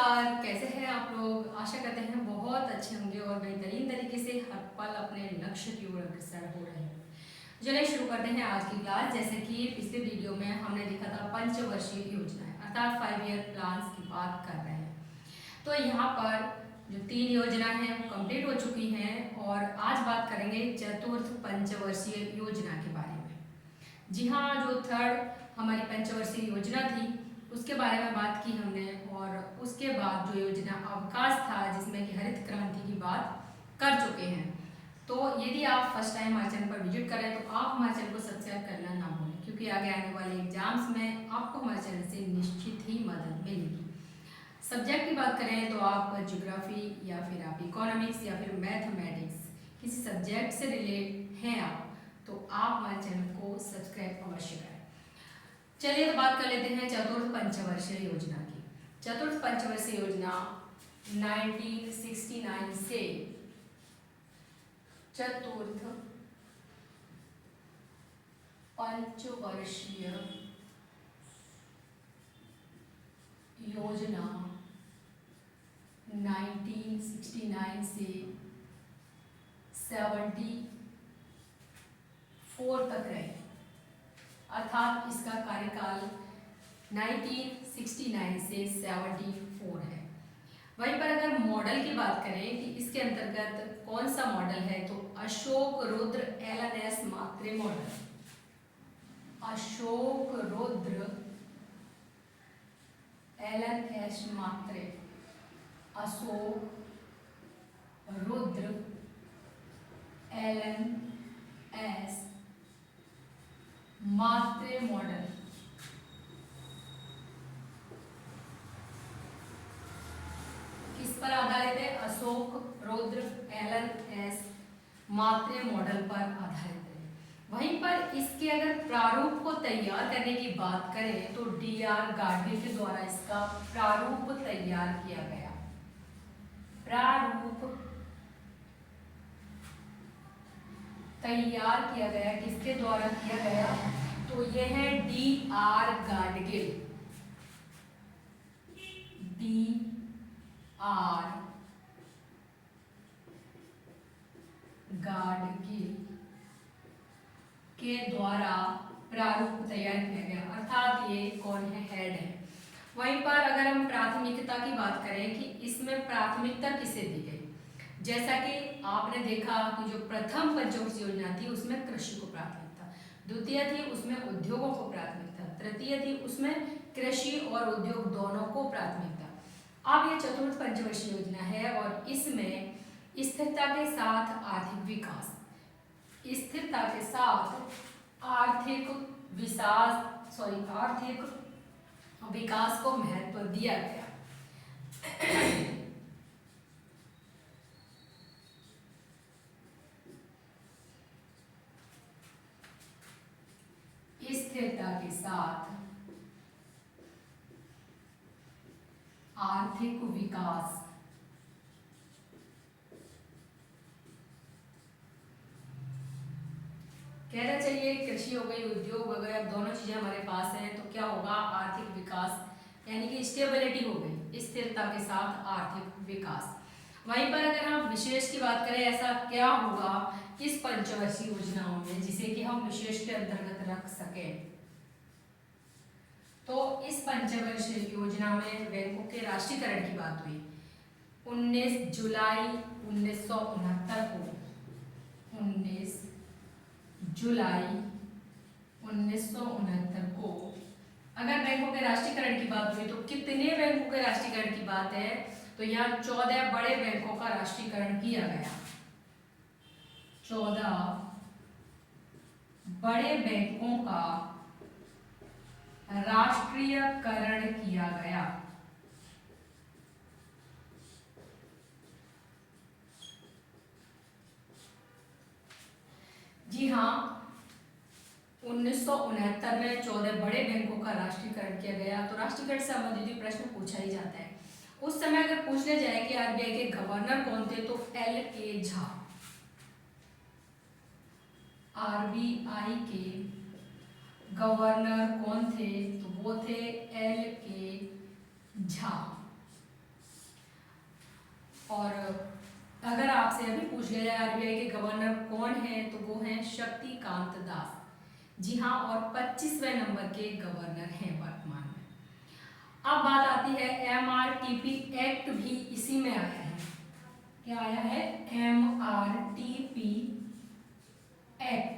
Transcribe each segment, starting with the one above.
नमस्कार, कैसे हैं आप लोग। आशा करते हैं बहुत अच्छे होंगे और बेहतरीन तरीके से हर पल अपने लक्ष्य की ओर अग्रसर हो रहे हैं। चलिए शुरू करते हैं आज की क्लास। जैसे कि पिछले वीडियो में हमने देखा था पंचवर्षीय योजना अर्थात 5 ईयर प्लान्स की बात कर रहे हैं। तो यहाँ पर जो 3 योजना है वो कंप्लीट हो चुकी हैं और आज बात करेंगे चतुर्थ पंचवर्षीय योजना के बारे में। जी हाँ, जो थर्ड हमारी पंचवर्षीय योजना थी उसके बारे में बात की हमने और उसके बाद जो योजना अवकाश था जिसमें कि हरित क्रांति की बात कर चुके हैं। तो यदि आप फर्स्ट टाइम हमारे चैनल पर विजिट करें तो आप हमारे चैनल को सब्सक्राइब करना ना भूलें, क्योंकि आगे आने वाले एग्जाम्स में आपको हमारे चैनल से निश्चित ही मदद मिलेगी। सब्जेक्ट की बात करें तो आप ज्योग्राफी या फिर आप इकोनॉमिक्स या फिर मैथमेटिक्स किसी सब्जेक्ट से रिलेट हैं आप, तो आप हमारे चैनल को सब्सक्राइब अवश्य करें। चलिए तो बात कर लेते हैं चतुर्थ पंचवर्षीय योजना की। चतुर्थ पंचवर्षीय योजना 1969 से चतुर्थ पंचवर्षीय योजना 1969 से 74 तक रहे, अर्थात इसका कार्यकाल 1969 से 74 है। वहीं पर अगर मॉडल की बात करें कि इसके अंतर्गत कौन सा मॉडल है, तो अशोक रुद्र एलएनएस मात्रे मॉडल। अशोक रुद्र एलएनएस मात्रे, अशोक रुद्र एलएनएस मात्रे मॉडल किस पर आधारित है? अशोक रुद्र एलएनएस मात्रे मॉडल पर आधारित है। वहीं पर इसके अगर प्रारूप को तैयार करने की बात करें तो डीआर गाडगिल के द्वारा इसका प्रारूप तैयार किया गया। प्रारूप तैयार किया गया, किसके द्वारा किया गया? तो यह है डीआर गाडगिल। डीआर गाडगिल के द्वारा प्रारूप तैयार किया गया, अर्थात ये कौन है? हेड है। वहीं पर अगर हम प्राथमिकता की बात करें कि इसमें प्राथमिकता किसे दी गई, जैसा कि आपने देखा कि जो प्रथम पंचवर्षीय योजना थी उसमें कृषि को प्राथमिकता, द्वितीय थी उसमें उद्योगों को प्राथमिकता, तृतीय थी उसमें कृषि और उद्योग दोनों को प्राथमिकता। अब ये चतुर्थ पंचवर्षीय योजना है और इसमें स्थिरता के साथ आर्थिक विकास, स्थिरता के साथ आर्थिक विकास को महत्व दिया गया। स्थिरता के साथ आर्थिक विकास, कहना चाहिए कृषि हो गई, उद्योग हो गया, दोनों चीजें हमारे पास हैं, तो क्या होगा? आर्थिक विकास, यानी कि स्टेबिलिटी हो गई, स्थिरता के साथ आर्थिक विकास। वहीं पर अगर हम विशेष की बात करें, ऐसा क्या होगा इस पंचवर्षीय योजनाओं में जिसे कि हम विशेष के अंतर्गत रख सके? तो इस पंचवर्षीय योजना में बैंकों के राष्ट्रीयकरण की बात हुई 19 जुलाई 1969 को। 19 जुलाई 1969 को अगर बैंकों के राष्ट्रीयकरण की बात हुई तो कितने बैंकों के राष्ट्रीयकरण की बात है? तो यहाँ 14 बड़े बैंकों का राष्ट्रीयकरण किया गया। 14 बड़े बैंकों का राष्ट्रीयकरण किया गया। जी हाँ, 1969 में 14 बड़े बैंकों का राष्ट्रीयकरण किया गया। तो राष्ट्रीयकरण से संबंधित प्रश्न पूछा ही जाता है। उस समय अगर पूछने जाए कि आरबीआई के गवर्नर कौन थे, तो एल.के. झा। आरबीआई के गवर्नर कौन थे? तो वो थे एल.के. झा। और अगर आपसे अभी पूछ लिया जाए आरबीआई के गवर्नर कौन है तो वो हैं शक्तिकांत दास। जी हाँ, और 25वें नंबर के गवर्नर हैं वर्तमान में। अब बात आती है एमआरटीपी एक्ट भी इसी में आया है। क्या आया है? MRTP act.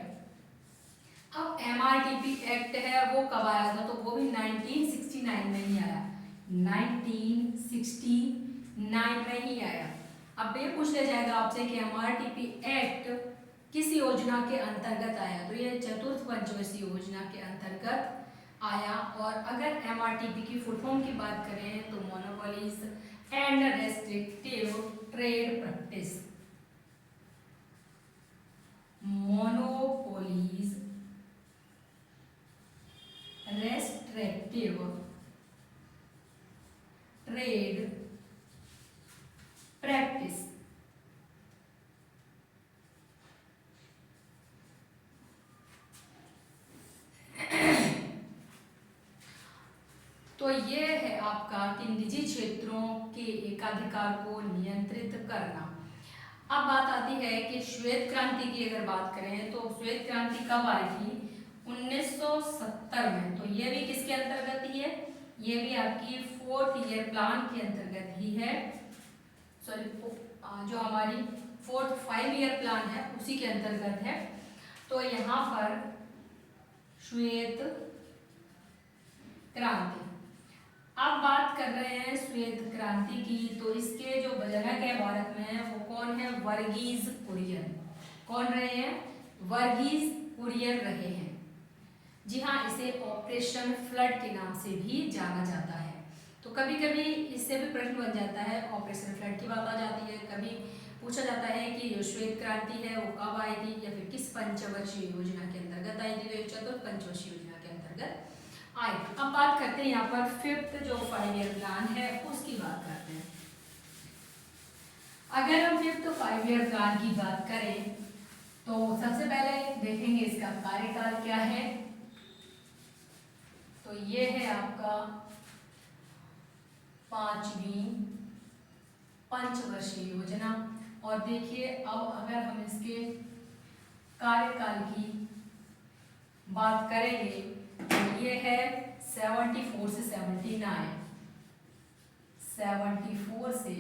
अब एमआरटीपी एक्ट है वो कब आया था? तो वो भी 1969 में ही आया, 1969 में ही आया। अब ये पूछ लिया जाएगा आपसे कि एमआरटीपी एक्ट किस योजना के अंतर्गत आया? तो ये चतुर्थ पंचवर्षीय योजना के अंतर्गत आया। और अगर एमआरटीपी की फुल फॉर्म की बात करें तो monopolies and restrictive trade practice, monopolies restrictive trade practice. तो ये है आपका कि निजी क्षेत्रों के एकाधिकार को नियंत्रित करना। अब बात आती है कि श्वेत क्रांति की अगर बात करें तो श्वेत क्रांति कब आई थी? 1970 में। तो ये भी किसके अंतर्गत ही है? ये भी आपकी 4th ईयर प्लान के अंतर्गत ही है। सॉरी, जो हमारी 5 ईयर प्लान है उसी के अंतर्गत है। तो यहाँ पर श्वेत क्रांति, अब बात कर रहे हैं श्वेत क्रांति की, तो इसके जो जनक है भारत में वो कौन है? वर्गीज कुरियन। कौन रहे हैं? वर्गीज कुरियन रहे हैं। जी हाँ, इसे ऑपरेशन फ्लड के नाम से भी जाना जाता है। तो कभी कभी इससे भी प्रश्न बन जाता है, ऑपरेशन फ्लड की बात आ जाती है, कभी पूछा जाता है कि जो श्वेत क्रांति है वो कब आई थी या फिर किस पंचवर्षीय योजना के अंतर्गत आई थी? तो चतुर्थ पंचवर्षीय योजना के अंतर्गत आई। अब बात करते हैं यहाँ पर 5th जो 5 ईयर प्लान है उसकी बात करते हैं। अगर हम 5th 5 ईयर प्लान की बात करें तो सबसे पहले देखेंगे इसका कार्यकाल क्या है। तो ये है आपका 5वीं पंचवर्षीय योजना। और देखिए अब अगर हम इसके कार्यकाल की बात करेंगे तो ये है 74 से 79, 74 से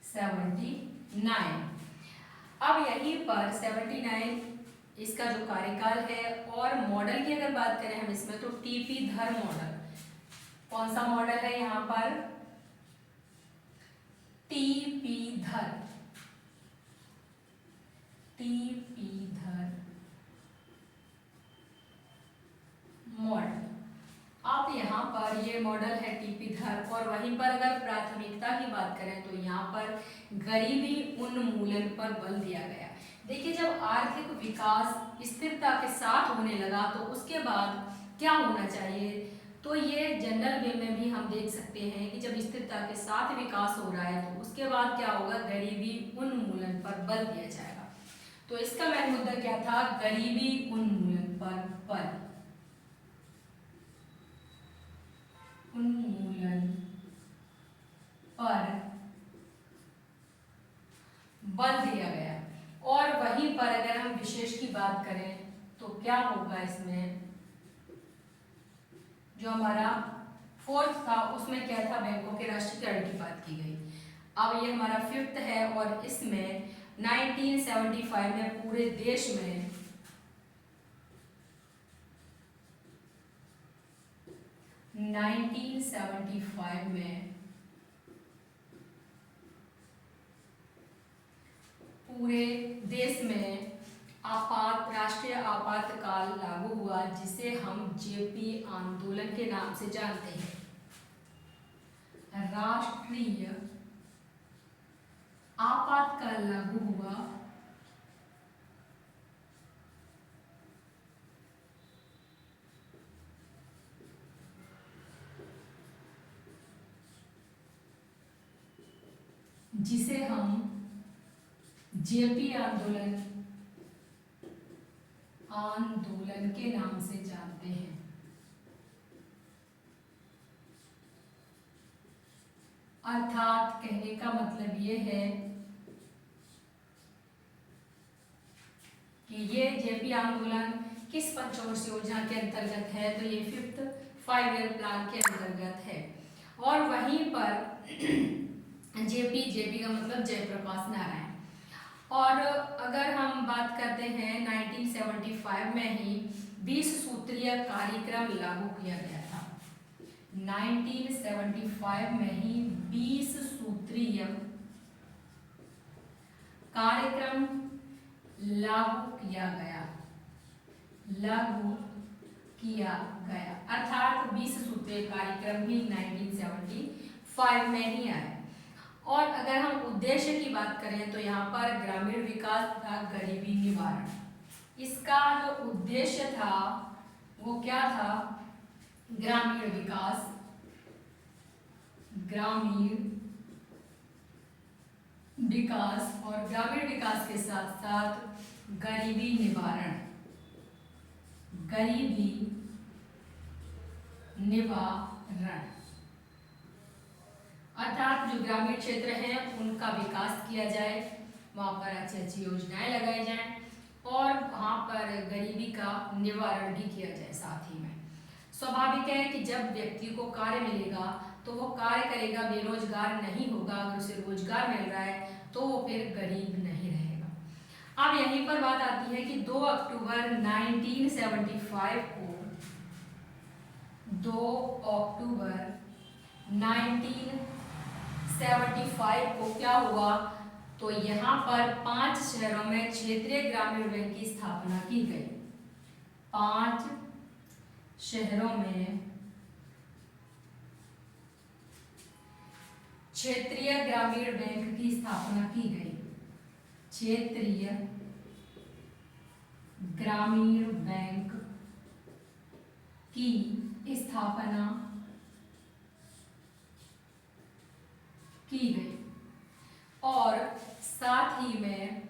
79। अब यहीं पर 79 इसका जो कार्यकाल है। और मॉडल की अगर बात करें हम इसमें तो टीपी धर मॉडल। कौन सा मॉडल है यहाँ पर? टीपी धर, टीपी धर मॉडल। अब यहाँ पर ये मॉडल है टीपी धर। और वहीं पर अगर प्राथमिकता की बात करें तो यहाँ पर गरीबी उन्मूलन पर बल दिया गया। देखिए, जब आर्थिक विकास स्थिरता के साथ होने लगा तो उसके बाद क्या होना चाहिए? तो ये जनरल वे में भी हम देख सकते हैं कि जब स्थिरता के साथ विकास हो रहा है तो उसके बाद क्या होगा? गरीबी उन्मूलन पर बल दिया जाएगा। तो इसका मेन मुद्दा क्या था? गरीबी उन्मूलन पर बल, उन्मूलन पर बल दिया गया। और वहीं पर अगर हम विशेष की बात करें तो क्या होगा? इसमें जो हमारा 4th था उसमें क्या था? बैंकों के राष्ट्रीयकरण की बात की गई। अब ये हमारा 5th है और इसमें 1975 में पूरे देश में 1975 में पूरे देश में राष्ट्रीय आपातकाल लागू हुआ, जिसे हम जेपी आंदोलन के नाम से जानते हैं। राष्ट्रीय आपातकाल लागू हुआ जिसे हम जेपी आंदोलन के नाम से जानते हैं। अर्थात कहने का मतलब ये है कि ये जेपी आंदोलन किस पंचवर्षीय योजना के अंतर्गत है, तो ये 5th 5 ईयर प्लान के अंतर्गत है। और वहीं पर जेपी का मतलब जयप्रकाश नारायण। और अगर हम बात करते हैं 1975 में ही 20 सूत्रीय कार्यक्रम लागू किया गया था। 1975 में ही 20 सूत्रीय कार्यक्रम लागू किया गया अर्थात 20 सूत्रीय कार्यक्रम भी 1975 में ही आए। और अगर हम उद्देश्य की बात करें तो यहाँ पर ग्रामीण विकास तथा गरीबी निवारण, इसका जो उद्देश्य था वो क्या था? ग्रामीण विकास और ग्रामीण विकास के साथ साथ गरीबी निवारण अर्थात जो ग्रामीण क्षेत्र हैं उनका विकास किया जाए, वहाँ पर अच्छी अच्छी योजनाएं लगाई जाएं और वहाँ पर गरीबी का निवारण भी किया जाए। साथ ही में स्वाभाविक है कि जब व्यक्ति को कार्य मिलेगा तो वो कार्य करेगा, बेरोजगार नहीं होगा। अगर उसे रोजगार मिल रहा है तो वो फिर गरीब नहीं रहेगा। अब यहीं पर बात आती है कि 2 अक्टूबर 1975 को क्या हुआ? तो यहाँ पर 5 शहरों में क्षेत्रीय ग्रामीण बैंक की स्थापना की गई। 5 शहरों में क्षेत्रीय ग्रामीण बैंक की स्थापना की गई। क्षेत्रीय ग्रामीण बैंक की स्थापना की गई। और साथ ही में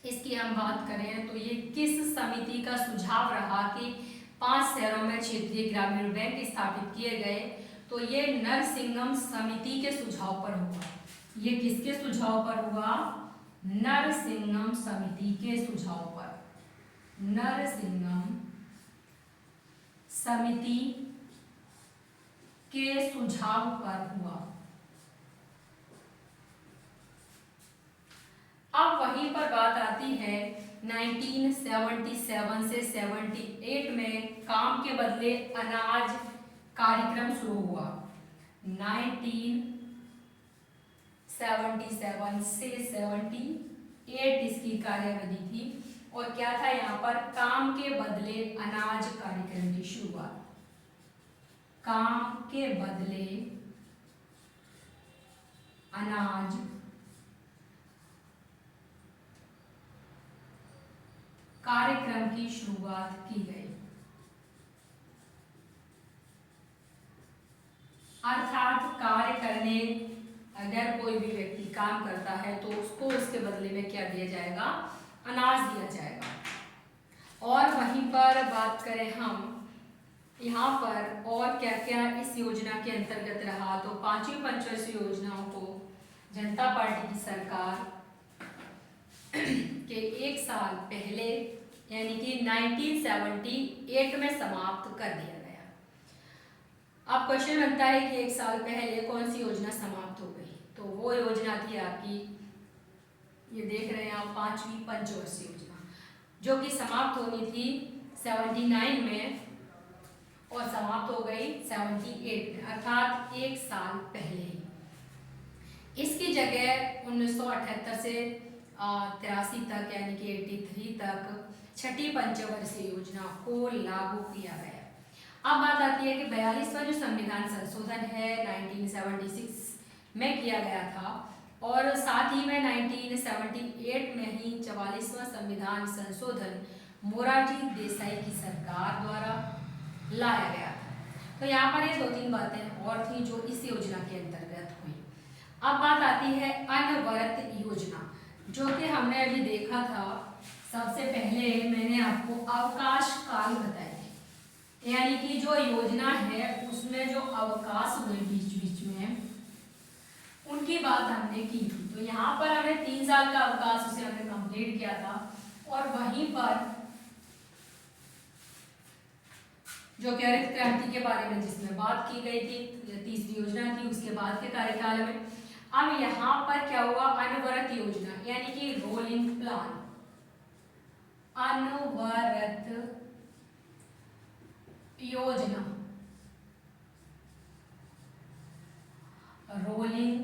इसकी हम बात करें तो ये किस समिति का सुझाव रहा कि 5 शहरों में क्षेत्रीय ग्रामीण बैंक स्थापित किए गए? तो ये नरसिंगम समिति के सुझाव पर हुआ। ये किसके सुझाव पर हुआ? नरसिंगम समिति के सुझाव पर। नरसिंगम समिति के सुझाव पर हुआ। अब वहीं पर बात आती है 1977 से 78 में काम के बदले अनाज कार्यक्रम शुरू हुआ। 1977 से 78 इसकी कार्यावधि थी। और क्या था यहाँ पर? काम के बदले अनाज कार्यक्रम की शुरुआत। काम के बदले अनाज कार्यक्रम की शुरुआत की गई। अर्थात कार्य करने, अगर कोई भी व्यक्ति काम करता है तो उसको उसके बदले में क्या दिया जाएगा? अनाज दिया जाएगा। और वहीं पर बात करें हम यहाँ पर और क्या क्या इस योजना के अंतर्गत रहा, तो 5वीं पंचवर्षीय योजनाओं को जनता पार्टी की सरकार के 1 साल पहले यानी कि 1978 में समाप्त कर दिया गया। अब क्वेश्चन बनता है कि 1 साल पहले कौन सी योजना समाप्त हो गई? तो वो योजना थी आपकी, ये देख रहे हैं आप, 5वीं पंचवर्षीय योजना, जो कि समाप्त होनी थी 79 में और समाप्त हो गई 78 में, अर्थात 1 साल पहले ही। इसकी जगह 1978 से 83 तक यानी कि 83 तक 6ठी पंचवर्षीय योजना को लागू किया गया। अब बात आती है कि 42वां जो संविधान संशोधन है 1976 में किया गया था और साथ ही में 1978 में ही 44वां संविधान संशोधन मोरारजी देसाई की सरकार द्वारा लाया गया था। तो यहाँ पर ये 2-3 बातें और थी जो इस योजना के अंतर्गत हुई। अब बात आती है अनवरत योजना, जो कि हमने अभी देखा था। सबसे पहले मैंने आपको अवकाश काल बताए थे, यानी कि जो योजना है उसमें जो अवकाश हुए बीच बीच में बात हमने की थी। तो यहाँ पर हमने 3 साल का अवकाश उसे हमने कंप्लीट किया था और वहीं पर जो कि हरित क्रांति के बारे में जिसमें बात की गई थी, तीसरी योजना थी, उसके बाद के कार्यकाल में अब यहाँ पर क्या हुआ, अनवरत योजना यानी कि रोलिंग प्लान, अनवरत योजना, रोलिंग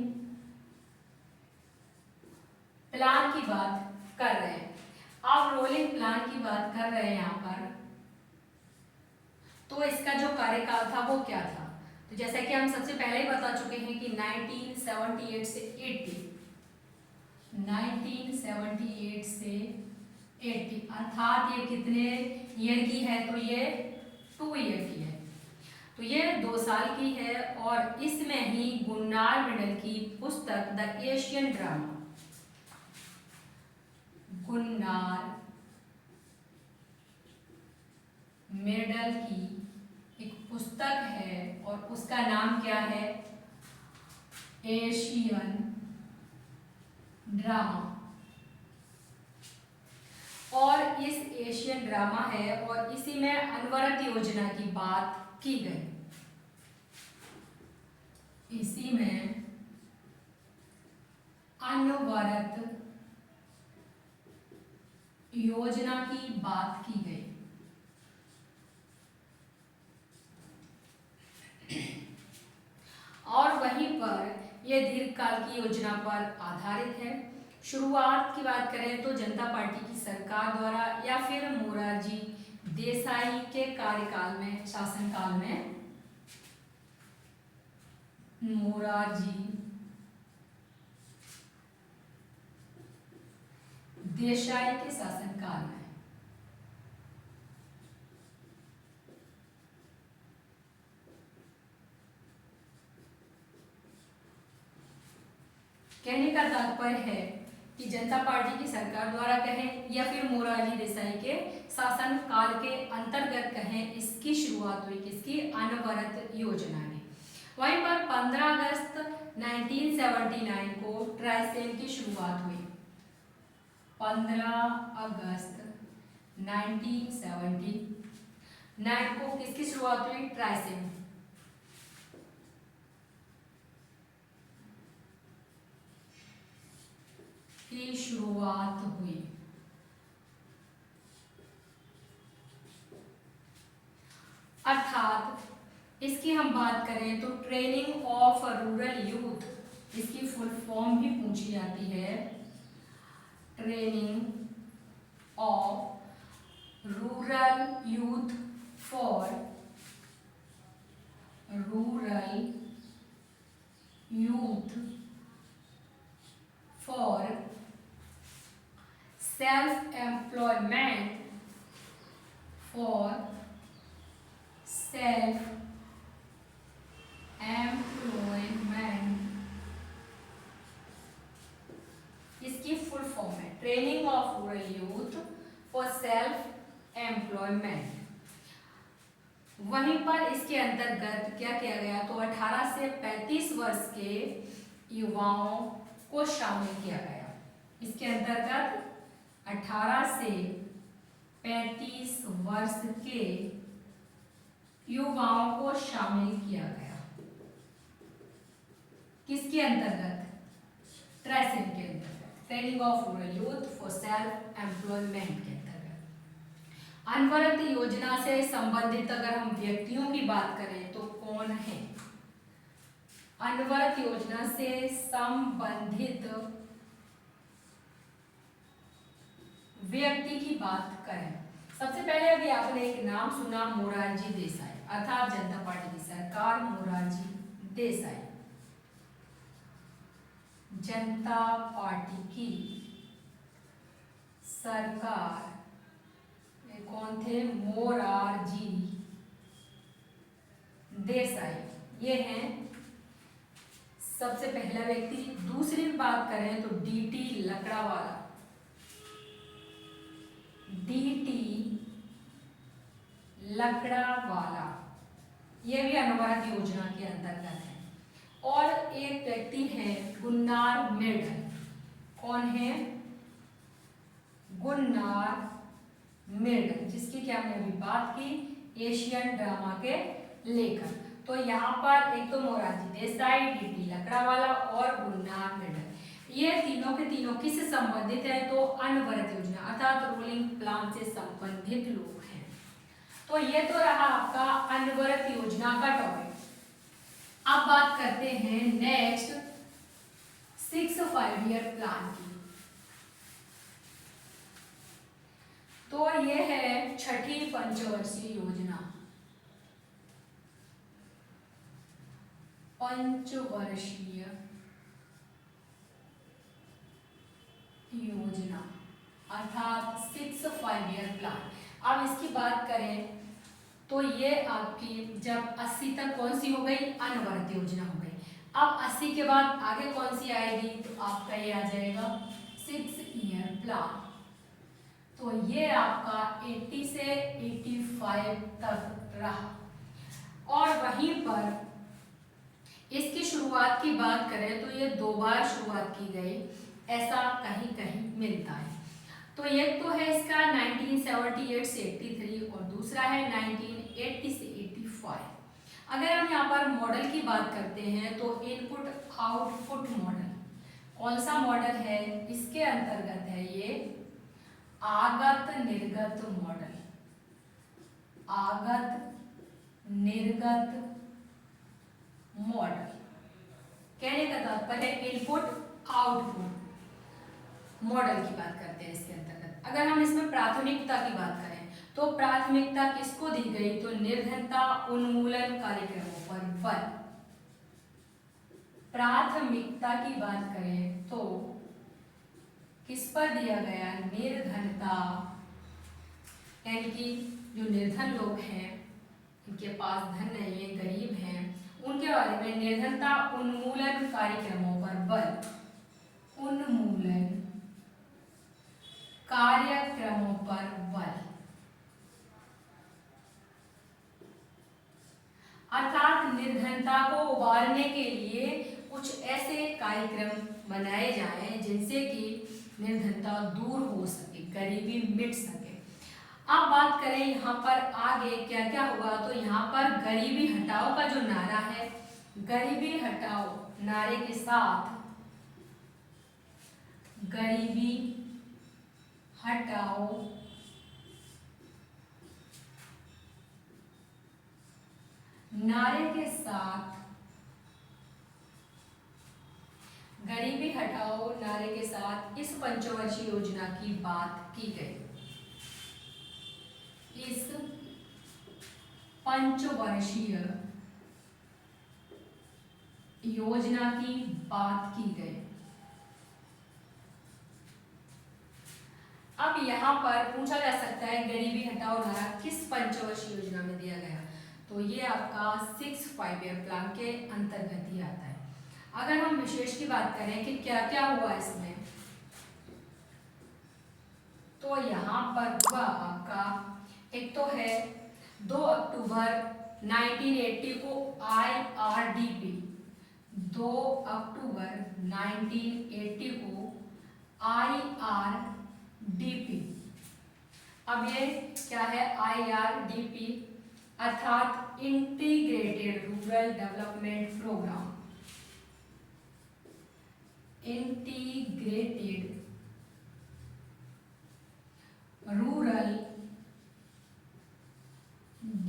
प्लान की बात कर रहे हैं। अब रोलिंग प्लान की बात कर रहे हैं यहाँ पर, तो इसका जो कार्यकाल था वो क्या था। तो जैसा कि हम सबसे पहले ही बता चुके हैं कि 1978 से 80 अर्थात ये कितने ईयर की है, तो ये 2 ईयर की है, तो ये 2 साल की है। और इसमें ही गुन्नार मेंडल की पुस्तक the Asian drama, Gunnar Mendel की एक पुस्तक है और उसका नाम क्या है, एशियन ड्रामा। और इस एशियन ड्रामा है और इसी में अनवरत योजना की बात की गई, इसी में अनवरत योजना की बात की गई। और वहीं पर यह दीर्घकाल की योजना पर आधारित है। शुरुआत की बात करें तो जनता पार्टी की सरकार द्वारा या फिर मोरारजी देसाई के कार्यकाल में, शासनकाल में, मोरारजी देसाई के शासनकाल में कहने का तात्पर्य है कि जनता पार्टी की सरकार द्वारा कहें या फिर मोरारजी देसाई के शासन काल के अंतर्गत कहें, इसकी शुरुआत हुई किसकी, अनवरत योजना ने। वहीं पर 15 अगस्त 1979 को ट्राइसेम की शुरुआत हुई। 15 अगस्त 1979 को किसकी शुरुआत हुई, ट्राइसेम की शुरुआत हुई। अर्थात इसकी हम बात करें तो ट्रेनिंग ऑफ रूरल यूथ, इसकी फुल फॉर्म भी पूछी जाती है, training of rural youth for rural youth for self employment, for self employment, इसकी फुल फॉर्म है training of rural youth for self employment. वहीं पर इसके अंतर्गत क्या किया गया, तो 18 से 35 वर्ष के युवाओं को शामिल किया गया। इसके अंतर्गत 18 से 35 वर्ष के युवाओं को शामिल किया गया। किसके अंतर्गत, ट्राइसेम के अंतर्गत, training of rural youth for self employment के अंतर्गत। अनवरत योजना से संबंधित अगर हम व्यक्तियों की बात करें तो कौन है, अनवरत योजना से संबंधित व्यक्ति की बात करें, सबसे पहले अभी आपने एक नाम सुना, मोरारजी देसाई, अर्थात जनता पार्टी की सरकार, मोरारजी देसाई, जनता पार्टी की सरकार, कौन थे, मोरारजी देसाई, ये हैं सबसे पहला व्यक्ति। दूसरी बात करें तो डीटी लकड़ावाला, डीटी लकड़ावाला, ये भी अनवरत योजना के अंतर्गत है। और एक व्यक्ति है गुन्नार मेडल। कौन है? गुन्नार मेडल, जिसकी क्या हमने अभी बात की, एशियन ड्रामा के लेखक। तो यहाँ पर एक तो मोरारजी देसाई, डीटी लकड़ावाला और गुन्नार मेडल, ये तीनों के तीनों किससे संबंधित है? तो अनवरत योजना अर्थात रूलिंग प्लान से संबंधित लोग हैं। तो ये तो रहा आपका अनवरत योजना का टॉपिक। अब बात करते हैं नेक्स्ट 6 5-ईयर प्लान की। तो ये है छठी पंचवर्षीय योजना। पंचवर्षीय योजना अर्थात 6 5-ईयर प्लान। अब इसकी बात करें तो ये आपकी जब 80 तक कौन सी हो गई? अनवरत योजना हो गई। अब 80 के बाद आगे कौन सी आएगी? तो आपका ये आ जाएगा 6-ईयर प्लान। तो ये आपका 80 से 85 तक रहा। और वहीं पर इसकी शुरुआत की बात करें तो ये 2 बार शुरुआत की गई, ऐसा कहीं कहीं मिलता है। तो एक तो है इसका 1978 से 83 और दूसरा है 1980 से 85। अगर हम यहाँ पर मॉडल की बात करते हैं तो इनपुट आउटपुट मॉडल कौन सा मॉडल है? इसके अंतर्गत है ये आगत निर्गत मॉडल। आगत निर्गत मॉडल कहने का तात्पर्य इनपुट आउटपुट मॉडल की बात करते हैं इसके अंतर्गत। अगर हम इसमें प्राथमिकता की बात करें तो प्राथमिकता किसको दी गई? तो निर्धनता उन्मूलन कार्यक्रमों पर बल। प्राथमिकता की बात करें तो किस पर दिया गया? निर्धनता, यानी कि जो निर्धन लोग हैं, इनके पास धन नहीं है, गरीब हैं, उनके बारे में निर्धनता उन्मूलन कार्यक्रमों पर बल। उन्मूलन कार्यक्रमों पर बल अर्थात निर्धनता को उबारने के लिए कुछ ऐसे कार्यक्रम बनाए जाएं जिनसे कि निर्धनता दूर हो सके, गरीबी मिट सके। अब बात करें यहाँ पर आगे क्या क्या हुआ, तो यहाँ पर गरीबी हटाओ का जो नारा है, गरीबी हटाओ नारे के साथ गरीबी हटाओ नारे के साथ गरीबी हटाओ नारे के साथ इस पंचवर्षीय योजना की बात की गई। इस पंचवर्षीय योजना की बात की गई। अब यहाँ पर पूछा जा सकता है गरीबी हटाओ नारा किस पंचवर्षीय योजना में दिया गया? तो ये आपका 6 5-ईयर प्लान के अंतर्गत ही आता है। अगर हम विशेष की बात करें कि क्या क्या हुआ इसमें, तो यहाँ पर हुआ आपका एक तो है 2 अक्टूबर 1980 को IRDP, 2 अक्टूबर 1980 को IRDP। अब ये क्या है? IRDP अर्थात integrated rural development programme. Integrated rural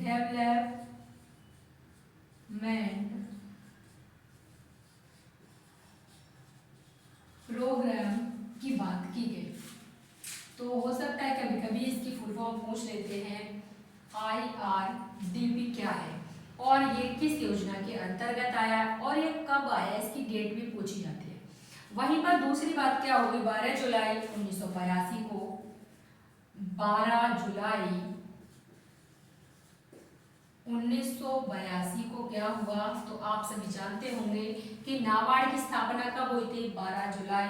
development programme की बात की गई। तो हो सकता है कभी कभी इसकी फुल फॉर्म पूछ लेते हैं, IRDP क्या है और ये किस योजना के अंतर्गत आया और ये कब आया, इसकी डेट भी पूछी जाती है। वहीं पर दूसरी बात क्या होगी, 12 जुलाई 1982 को, 12 जुलाई 1982 को क्या हुआ, तो आप सभी जानते होंगे कि नाबार्ड की स्थापना कब हुई थी? 12 जुलाई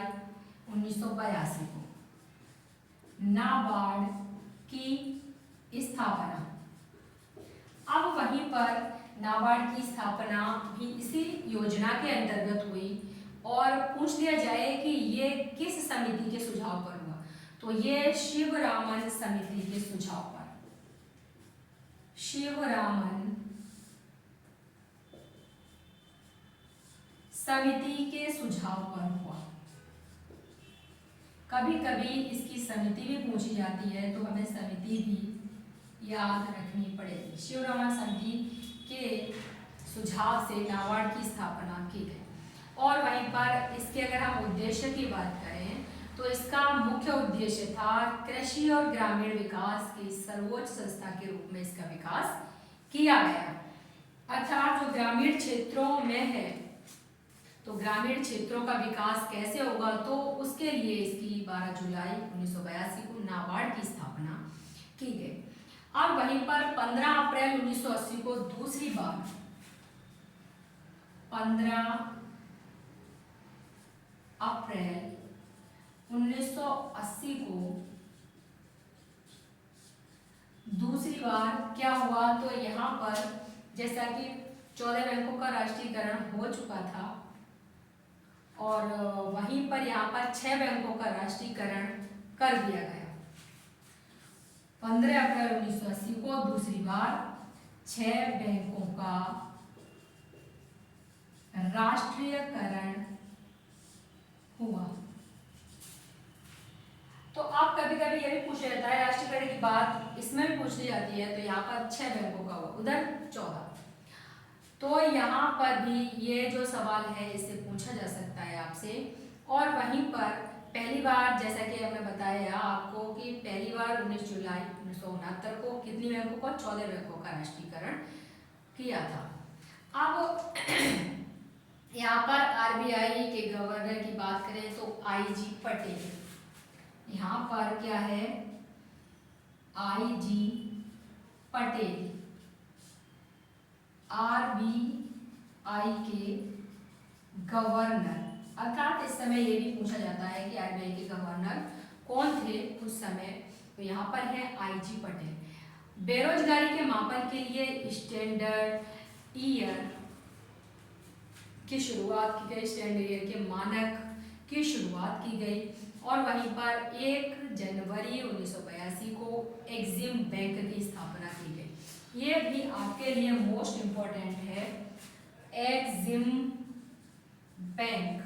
1982 को नाबार्ड की स्थापना। अब वहीं पर नाबार्ड की स्थापना भी इसी योजना के अंतर्गत हुई। और पूछ लिया जाए कि ये किस समिति के सुझाव पर हुआ, तो ये शिवरामन समिति के सुझाव पर, शिवरामन समिति के सुझाव पर हुआ। कभी कभी इसकी समिति भी पूछी जाती है, तो हमें समिति भी याद रखनी पड़ेगी। शिवरामन समिति के सुझाव से नाबार्ड की स्थापना की गई। और वहीं पर इसके अगर हम उद्देश्य की बात करें तो इसका मुख्य उद्देश्य था कृषि और ग्रामीण विकास की सर्वोच्च संस्था के रूप में इसका विकास किया गया। अर्थात जो ग्रामीण क्षेत्रों में है, तो ग्रामीण क्षेत्रों का विकास कैसे होगा, तो उसके लिए इसकी 12 जुलाई 1982 को नाबार्ड की स्थापना की गई। अब वहीं पर 15 अप्रैल 1980 को दूसरी बार 15 अप्रैल 1980 को दूसरी बार क्या हुआ, तो यहाँ पर जैसा कि 14 बैंकों का राष्ट्रीयकरण हो चुका था और वहीं पर यहाँ पर 6 बैंकों का राष्ट्रीयकरण कर दिया गया। 15 अप्रैल 1980 को दूसरी बार 6 बैंकों का राष्ट्रीयकरण हुआ। तो आप कभी कभी ये भी पूछ जाता है, राष्ट्रीयकरण की बात इसमें भी पूछ ली जाती है, तो यहाँ पर 6 बैंकों का हुआ, उधर 14। तो यहाँ पर भी ये जो सवाल है इससे पूछा जा सकता है आपसे। और वहीं पर पहली बार जैसा कि हमने बताया आपको कि पहली बार 19 जुलाई 1969 को कितनी बैंकों को, 14 बैंकों का राष्ट्रीयकरण किया था। अब यहाँ पर आरबीआई के गवर्नर की बात करें तो आईजी पटेल, यहाँ पर क्या है, आईजी पटेल आरबीआई के गवर्नर। अर्थात इस समय ये भी पूछा जाता है कि आरबीआई के गवर्नर कौन थे उस समय, तो यहाँ पर है आईजी पटेल। बेरोजगारी के मापन के लिए स्टैंडर्ड ईयर की शुरुआत की गई, स्टैंडर्ड ईयर के मानक की शुरुआत की गई। और वहीं पर 1 जनवरी 1982 को एग्जिम बैंक की स्थापना की गई। ये भी आपके लिए मोस्ट इम्पोर्टेंट है, एग्जिम बैंक।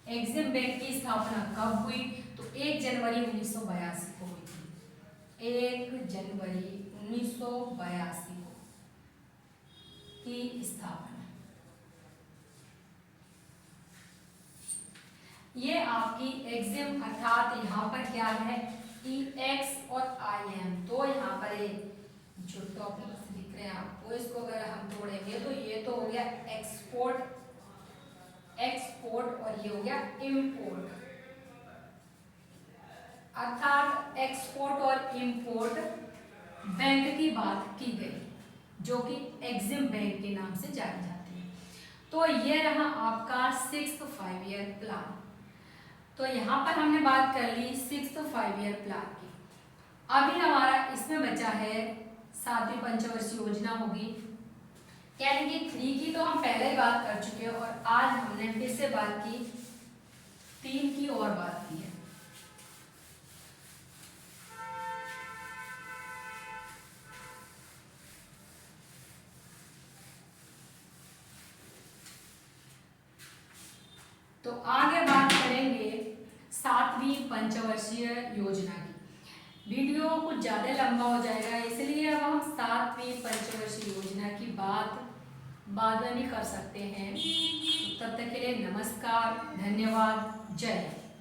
एग्जिम बैंक की स्थापना कब हुई, तो 1 जनवरी 1982 को हुई थी। 1 जनवरी 1982 को की स्थापना। ये आपकी एग्जिम, अर्थात यहाँ पर क्या है, EX और IM, तो यहाँ पर ये जो टॉपिक दिख रहे हैं आपको, इसको अगर हम तोड़ेंगे तो ये तो हो गया एक्सपोर्ट और ये हो गया इंपोर्ट। अर्थात एक्सपोर्ट और इंपोर्ट बैंक की बात की गई, जो कि एग्जिम बैंक के नाम से जानी जाती है। तो ये रहा आपका 6th 5 ईयर प्लान। तो यहाँ पर हमने बात कर ली 6th 5 ईयर प्लान की। अभी हमारा इसमें बचा है 7वीं पंचवर्षीय योजना होगी, यानी कि 3 की तो हम पहले ही बात कर चुके हैं और आज हमने फिर से बात की 3 की और बात की है। तो आगे बात करेंगे 7वीं पंचवर्षीय योजना की। वीडियो कुछ ज़्यादा लंबा हो जाएगा, इसलिए अब हम 7वीं पंचवर्षीय योजना की बात बाद में भी कर सकते हैं। तब तक के लिए नमस्कार, धन्यवाद, जय हिंद।